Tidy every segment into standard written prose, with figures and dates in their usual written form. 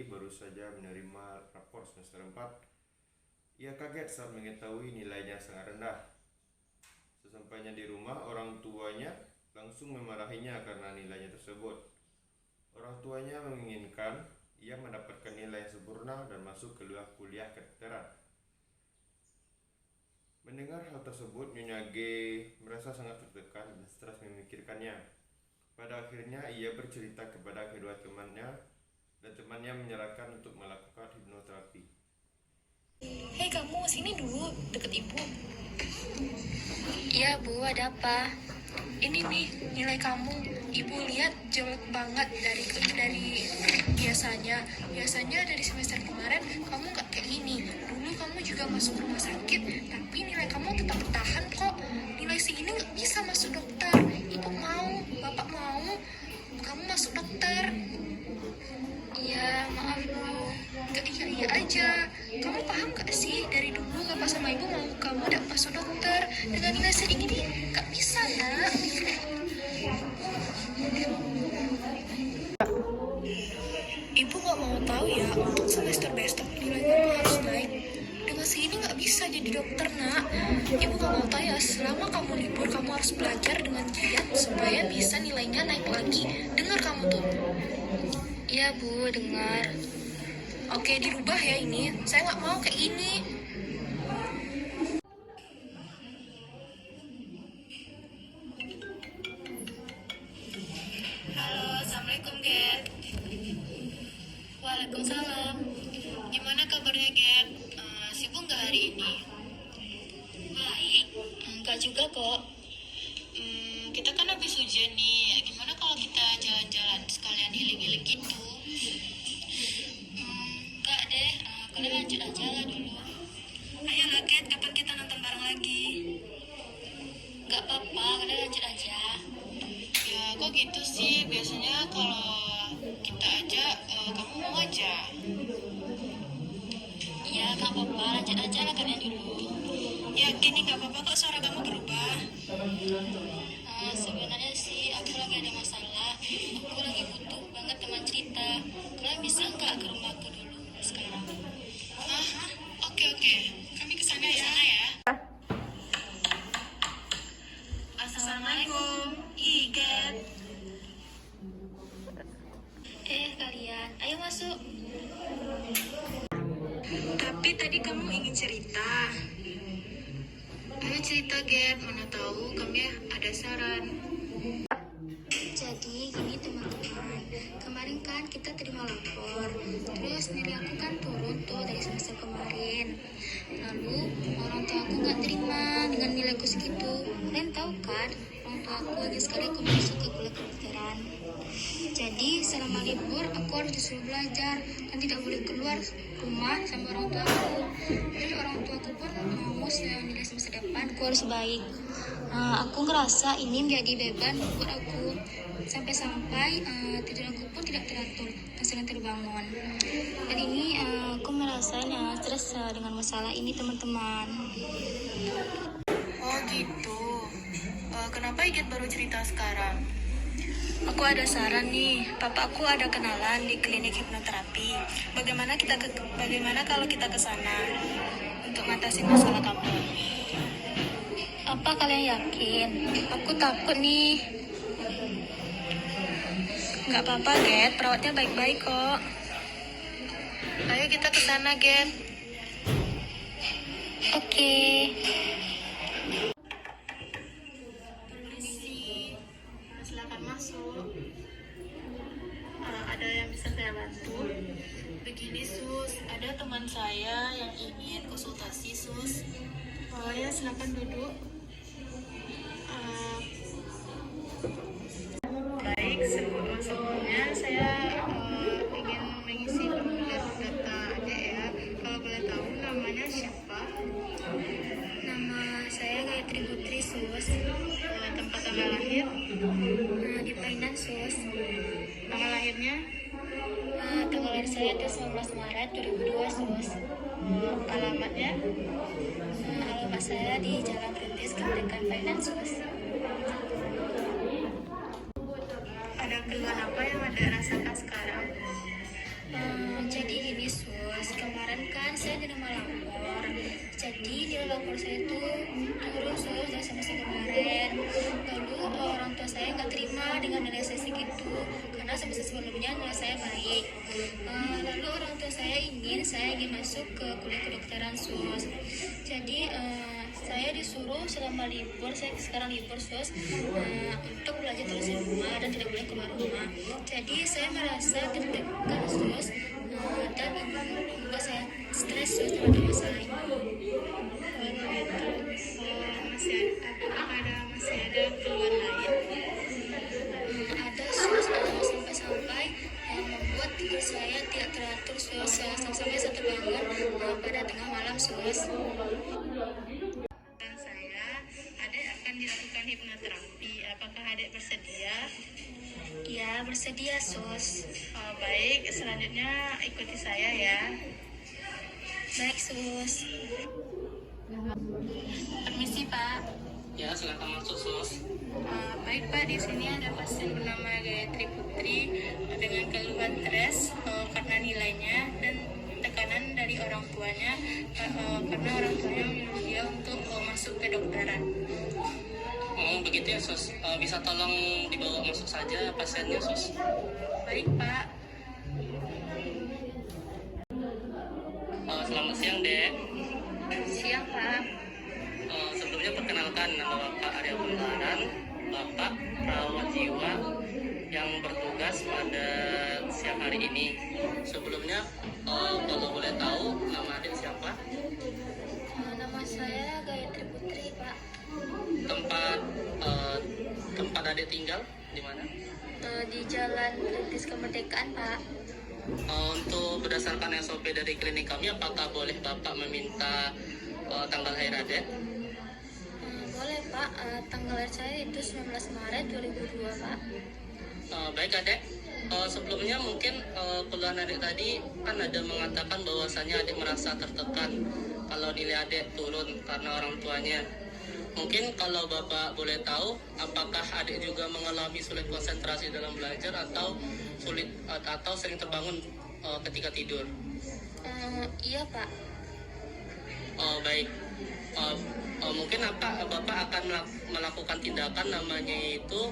baru saja menerima rapor semester 4. Ia kaget saat mengetahui nilainya sangat rendah. Sesampainya di rumah, orang tuanya langsung memarahinya karena nilainya tersebut. Orang tuanya menginginkan ia mendapatkan nilai yang sempurna dan masuk ke kuliah kedokteran. Mendengar hal tersebut, Nyonya G merasa sangat tertekan dan stres memikirkannya. Pada akhirnya ia bercerita kepada kedua temannya dan temannya menyarankan untuk melakukan hipnoterapi. Hei kamu, sini dulu, deket ibu. Iya Bu, ada apa? Ini nih, nilai kamu. Ibu lihat jelek banget dari biasanya. Biasanya dari semester kemarin kamu gak kayak gini. Dulu kamu juga masuk rumah sakit, tapi nilai kamu tetap bertahan kok. Nilai segini gak bisa masuk dokter. Ibu mau, bapak mau, kamu masuk dokter. Iya, maaf Bu. Gak iya aja. Kamu paham gak sih, dari dulu bapak sama ibu mau kamu udah masuk dokter. Dengan nilai segini gak bisa nak. Ibu gak mau tahu ya, untuk semester besok nilai kamu harus naik. Dengan segini gak bisa jadi dokter nak. Ibu gak mau tahu ya, selama kamu libur kamu harus belajar dengan giat supaya bisa nilainya naik lagi. Dengar kamu tuh. Iya Bu, dengar. Oke, dirubah ya ini. Saya nggak mau kayak gini. Halo, assalamualaikum Get. Waalaikumsalam. Gimana kabarnya Get? Sibuk nggak hari ini? Baik. Enggak juga kok. Kita kan habis hujan nih. Gimana kalau kita jalan-jalan sekalian healing-healing gitu? Enggak deh, kalian lanjut aja lah dulu. Ayo lah Get, kapan kita nonton bareng lagi? Enggak apa-apa, kalian lanjut aja. Ya kok gitu sih, biasanya kalau kita ajak kamu mau aja. Iya, enggak apa-apa, lanjut aja lah kalian dulu. Yakin nih gak apa-apa kok suara kamu berubah. Sebenarnya sih aku lagi ada masalah. Aku lagi butuh banget teman cerita. Kalian bisa nggak ke rumahku dulu sekarang? Oke. Kami kesana ya. Assalamualaikum. Get. Kalian, ayo masuk. Tapi tadi kamu ingin cerita. Ayo cerita Get, mana tahu kami ada saran. Jadi gini teman-teman, kemarin kan kita terima lapor, terus nilai aku kan turun tuh dari semester kemarin. Lalu orang tua aku nggak terima dengan nilaiku segitu. Kalian tahu kan, orang tua aku ingin sekali aku masuk ke kuliah kedokteran. Jadi selama libur aku harus disuruh belajar dan tidak boleh keluar rumah sama orang tua aku. Jadi orang tua aku pun mau nilai semester depan aku harus baik. Aku ngerasa ini menjadi beban buat aku. Sampai-sampai tidur aku pun tidak teratur dan sering terbangun. Dan ini aku merasa stres dengan masalah ini teman-teman. Oh gitu. Kenapa Get baru cerita sekarang? Aku ada saran nih. Papaku ada kenalan di klinik hipnoterapi. Bagaimana kalau kita ke sana untuk ngatasin masalah kamu? Apa kalian yakin? Aku takut nih. Nggak apa-apa, Get. Perawatnya baik-baik kok. Ayo kita ke sana, Get. Oke. Permisi. Silakan masuk. Ada yang bisa saya bantu? Begini, Sus. Ada teman saya yang ingin konsultasi, Sus. Oh ya, silakan duduk. Baik, sebelumnya saya ingin mengisi formulir data adik ya. Kalau boleh tahu namanya siapa? Nama saya Gayatri Putri Sus. Tempat tanggal lahir? Di Painan Sus. Tanggal lahirnya? Tanggal lahir saya itu 19 Maret 2002 Sus. Alamatnya? Alamat saya di Jalan Perintis Kemerdekaan Painan Sus. Ada keluhan apa yang ada rasakan sekarang? Cek saya tuh turun sus dari semester kemarin. Lalu orang tua saya nggak terima dengan nilai saya segitu karena semester sebelumnya nilai saya baik. Lalu orang tua saya ingin masuk ke kuliah kedokteran sus. Jadi saya disuruh selama libur, saya sekarang libur sus, untuk belajar terus di rumah dan tidak boleh keluar rumah. Jadi saya merasa deg-degan sus, dan membuat saya stres sus terhadap masalah ini. Masih ada keluhan lain? Ada sus, sampai-sampai yang membuat tidur saya tidak teratur sus, sampai saya terbangun pada tengah malam sus. Dan saya, adik akan dilakukan hipnoterapi. Apakah adik bersedia? Ya, bersedia sus. Baik, selanjutnya ikuti saya ya. Baik sus. Permisi Pak. Ya, silakan masuk sus. Baik Pak, di sini ada pasien bernama Gayatri Putri dengan keluhan stres karena nilainya dan tekanan dari orang tuanya karena orang tuanya menyuruh dia untuk masuk ke kedokteran. Oh, begitu ya sus. Bisa tolong dibawa masuk saja pasiennya sus. Baik Pak. Selamat siang dek. Siang Pak. Sebelumnya perkenalkan, nama Bapak Arya Bundaran, Bapak perawat jiwa yang bertugas pada siang hari ini. Sebelumnya, kalau boleh tahu nama adik siapa? Nama saya Gayatri Putri Pak. Tempat adik tinggal di mana? Di Jalan Perintis Kemerdekaan Pak. Untuk berdasarkan SOP dari klinik kami, apakah boleh Bapak meminta tanggal lahir adik? Boleh Pak, tanggal lahir saya itu 19 Maret 2002 Pak. Baik adik, sebelumnya mungkin keluhan adik tadi kan ada mengatakan bahwasannya adik merasa tertekan kalau nilai adik turun karena orang tuanya. Mungkin kalau Bapak boleh tahu, apakah adik juga mengalami sulit konsentrasi dalam belajar atau sering terbangun ketika tidur? Iya Pak. Baik. Mungkin Bapak akan melakukan tindakan namanya itu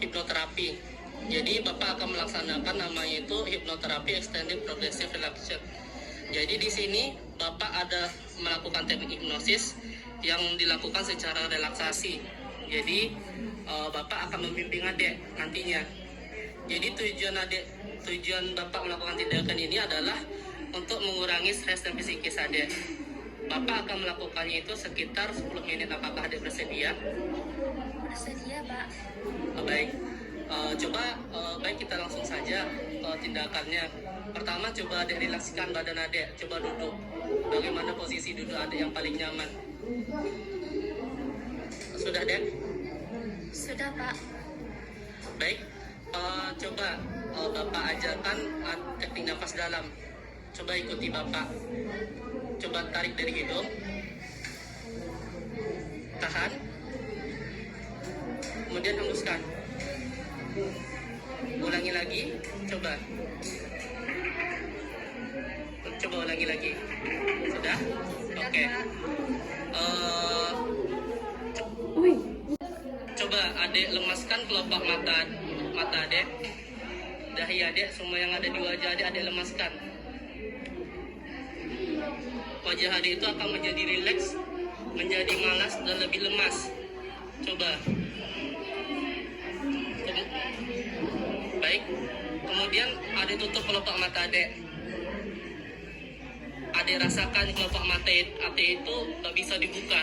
hipnoterapi. Jadi Bapak akan melaksanakan namanya itu hipnoterapi extended progressive relaxation. Jadi di sini Bapak ada melakukan teknik hipnosis yang dilakukan secara relaksasi. Jadi Bapak akan membimbing adik nantinya. Jadi tujuan Bapak melakukan tindakan ini adalah untuk mengurangi stres dan psikis adik. Bapak akan melakukannya itu sekitar 10 menit. Apakah adik bersedia? Bersedia Pak. Baik. Baik kita langsung saja tindakannya. Pertama, coba adik rilekskan badan adik. Coba duduk. Bagaimana posisi duduk adik yang paling nyaman? Sudah dek? Sudah Pak. Baik. Coba Bapak ajarkan teknik nafas dalam. Coba ikuti Bapak. Coba tarik dari hidung. Tahan. Kemudian hembuskan. Ulangi lagi. Coba ulangi lagi. Sudah? Oke. Coba adik lemaskan kelopak mata adik, dahi adik, semua yang ada di wajah adik lemaskan. Wajah adik itu akan menjadi rileks, menjadi malas dan lebih lemas. Coba. Baik. Kemudian adik tutup kelopak mata adik. Adik rasakan kelopak mata adik itu tak bisa dibuka.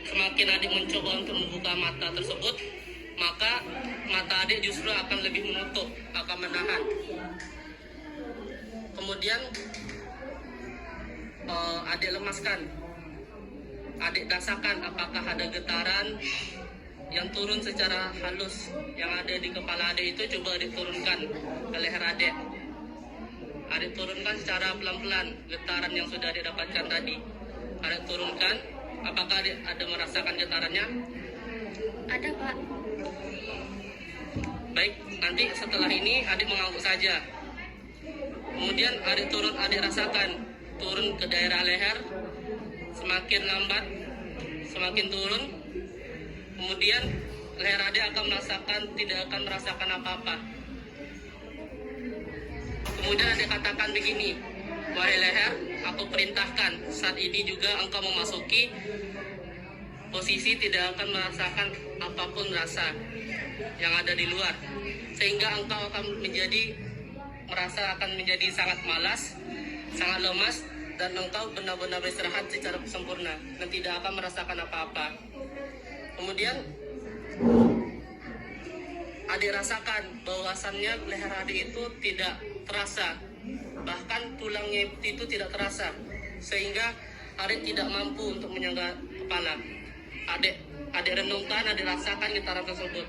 Semakin adik mencoba untuk membuka mata tersebut, maka mata adik justru akan lebih menutup, akan menahan. Kemudian adik lemaskan. Adik rasakan apakah ada getaran yang turun secara halus yang ada di kepala adik itu. Coba adik turunkan ke leher adik. Adik turunkan secara pelan-pelan getaran yang sudah adik dapatkan tadi. Adik turunkan. Apakah adik ada merasakan getarannya? Ada Pak. Baik, nanti setelah ini adik mengangguk saja. Kemudian adik turun, adik rasakan turun ke daerah leher, semakin lambat, semakin turun. Kemudian leher adik tidak akan merasakan apa-apa. Kemudian adik katakan begini, wahai leher, aku perintahkan saat ini juga engkau memasuki posisi tidak akan merasakan apapun rasa yang ada di luar, sehingga engkau akan menjadi sangat malas, sangat lemas, dan engkau benar-benar beristirahat secara sempurna dan tidak akan merasakan apa-apa. Kemudian adik rasakan bahwasannya leher adik itu tidak terasa, bahkan tulangnya itu tidak terasa, sehingga adik tidak mampu untuk menyangga kepala. Adik renungkan, adik rasakan getaran tersebut.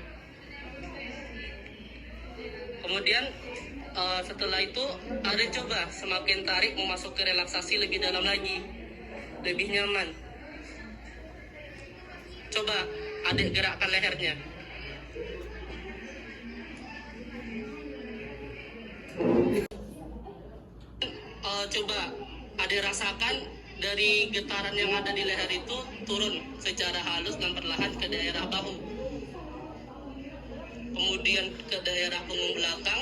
Kemudian setelah itu adik coba semakin tarik memasuki relaksasi lebih dalam lagi, lebih nyaman. Coba adik gerakkan lehernya. Coba adik rasakan dari getaran yang ada di leher itu turun secara halus dan perlahan ke daerah bahu, kemudian ke daerah punggung belakang,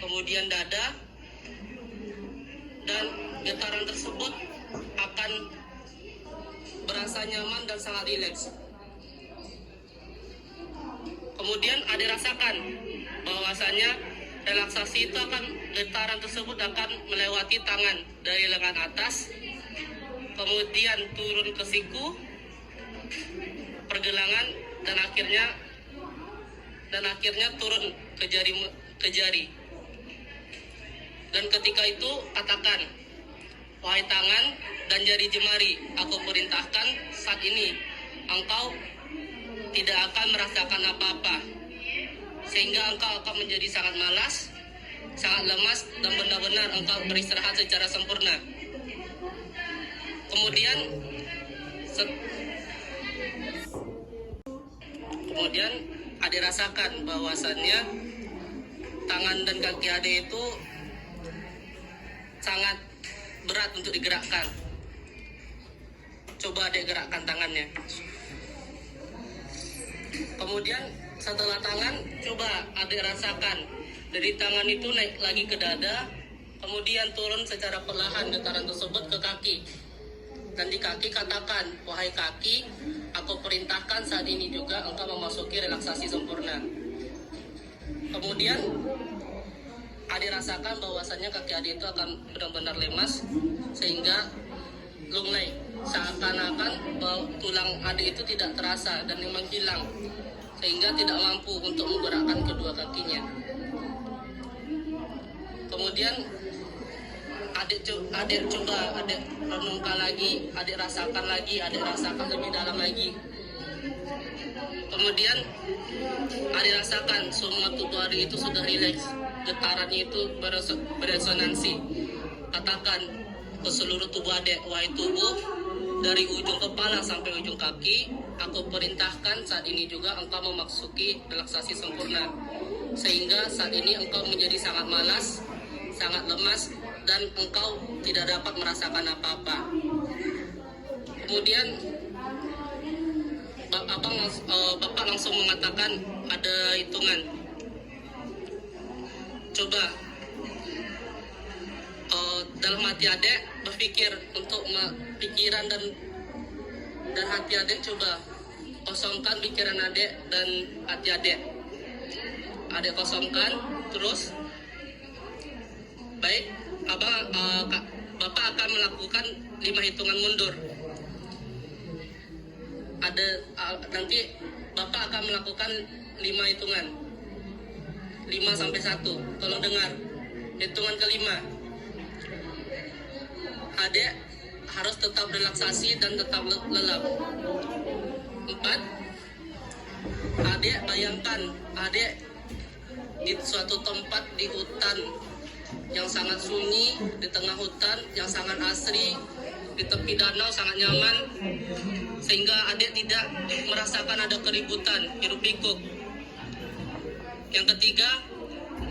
kemudian dada, dan getaran tersebut akan berasa nyaman dan sangat rileks. Kemudian adik rasakan bahwasanya relaksasi itu getaran tersebut akan melewati tangan dari lengan atas, kemudian turun ke siku, pergelangan, dan akhirnya turun ke jari. Dan ketika itu katakan, wahai tangan dan jari jemari, aku perintahkan saat ini engkau tidak akan merasakan apa-apa, sehingga engkau akan menjadi sangat malas, sangat lemas, dan benar-benar engkau beristirahat secara sempurna. Kemudian adik rasakan bahwasannya tangan dan kaki adik itu sangat berat untuk digerakkan. Coba adik gerakkan tangannya. Kemudian setelah tangan, coba adik rasakan dari tangan itu naik lagi ke dada, kemudian turun secara perlahan getaran tersebut ke kaki. Dan di kaki katakan, wahai kaki, aku perintahkan saat ini juga engkau memasuki relaksasi sempurna. Kemudian adik rasakan bahwasannya kaki adik itu akan benar-benar lemas, sehingga lunglai, seakan-akan bahwa tulang adik itu tidak terasa dan memang hilang, sehingga tidak mampu untuk menggerakkan kedua kakinya. Kemudian adik renungkan lagi, adik rasakan lebih dalam lagi. Kemudian adik rasakan semua tubuh adik itu sudah rileks, getarannya itu beresonansi. Katakan ke seluruh tubuh adik, wahai tubuh, dari ujung kepala sampai ujung kaki, aku perintahkan saat ini juga engkau memasuki relaksasi sempurna, sehingga saat ini engkau menjadi sangat malas, sangat lemas, dan engkau tidak dapat merasakan apa-apa. Kemudian Bapak langsung mengatakan ada hitungan. Coba dalam hati adik berpikir untuk pikiran dan hati adik, coba kosongkan pikiran adik dan hati adik. Adik kosongkan, terus baik, Bapak akan melakukan 5 hitungan mundur. Nanti Bapak akan melakukan 5 hitungan, 5 sampai 1. Tolong dengar. Hitungan kelima, adik harus tetap relaksasi dan tetap lelap. 4, adik bayangkan adik di suatu tempat di hutan yang sangat sunyi, di tengah hutan yang sangat asri, di tepi danau sangat nyaman, sehingga adik tidak merasakan ada keributan, hiruk pikuk. Yang ketiga,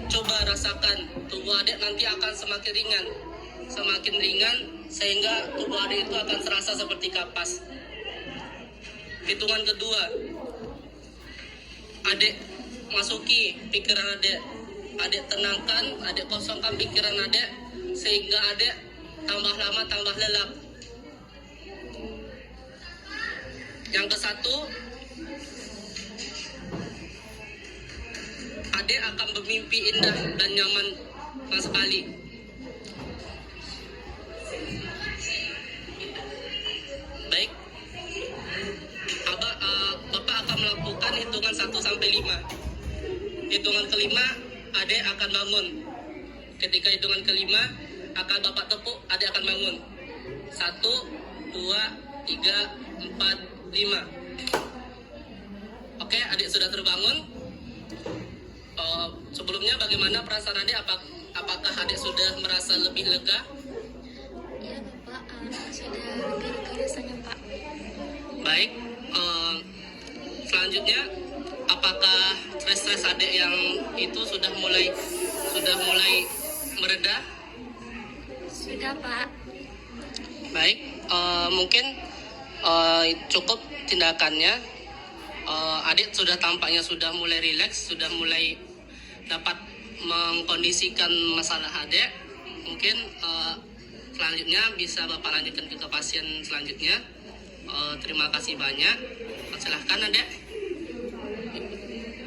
coba rasakan tubuh adik nanti akan semakin ringan, semakin ringan sehingga tubuh adik itu akan terasa seperti kapas. Hitungan kedua, adik masuki pikiran adik tenangkan, adik kosongkan pikiran adik sehingga adik tambah lama tambah lelap. Yang ke satu, adik akan bermimpi indah dan nyaman sekali. Baik, Bapak akan melakukan hitungan 1 sampai 5. Hitungan kelima, adik akan bangun. Ketika hitungan kelima akan Bapak tepuk, adik akan bangun. 1, 2, 3, 4, 5. Oke, adik sudah terbangun. Sebelumnya bagaimana perasaan adik? Apakah adik sudah merasa lebih lega? Ya Bapak, sudah lebih lega rasanya Pak. Baik, selanjutnya apakah stres adik yang itu sudah mulai mereda? Sudah Pak. Baik, mungkin cukup tindakannya. Adik sudah tampaknya sudah mulai rileks, sudah mulai dapat mengkondisikan masalah adik. Mungkin selanjutnya bisa Bapak lanjutkan ke pasien selanjutnya. Terima kasih banyak. Silahkan adik.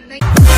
Baik.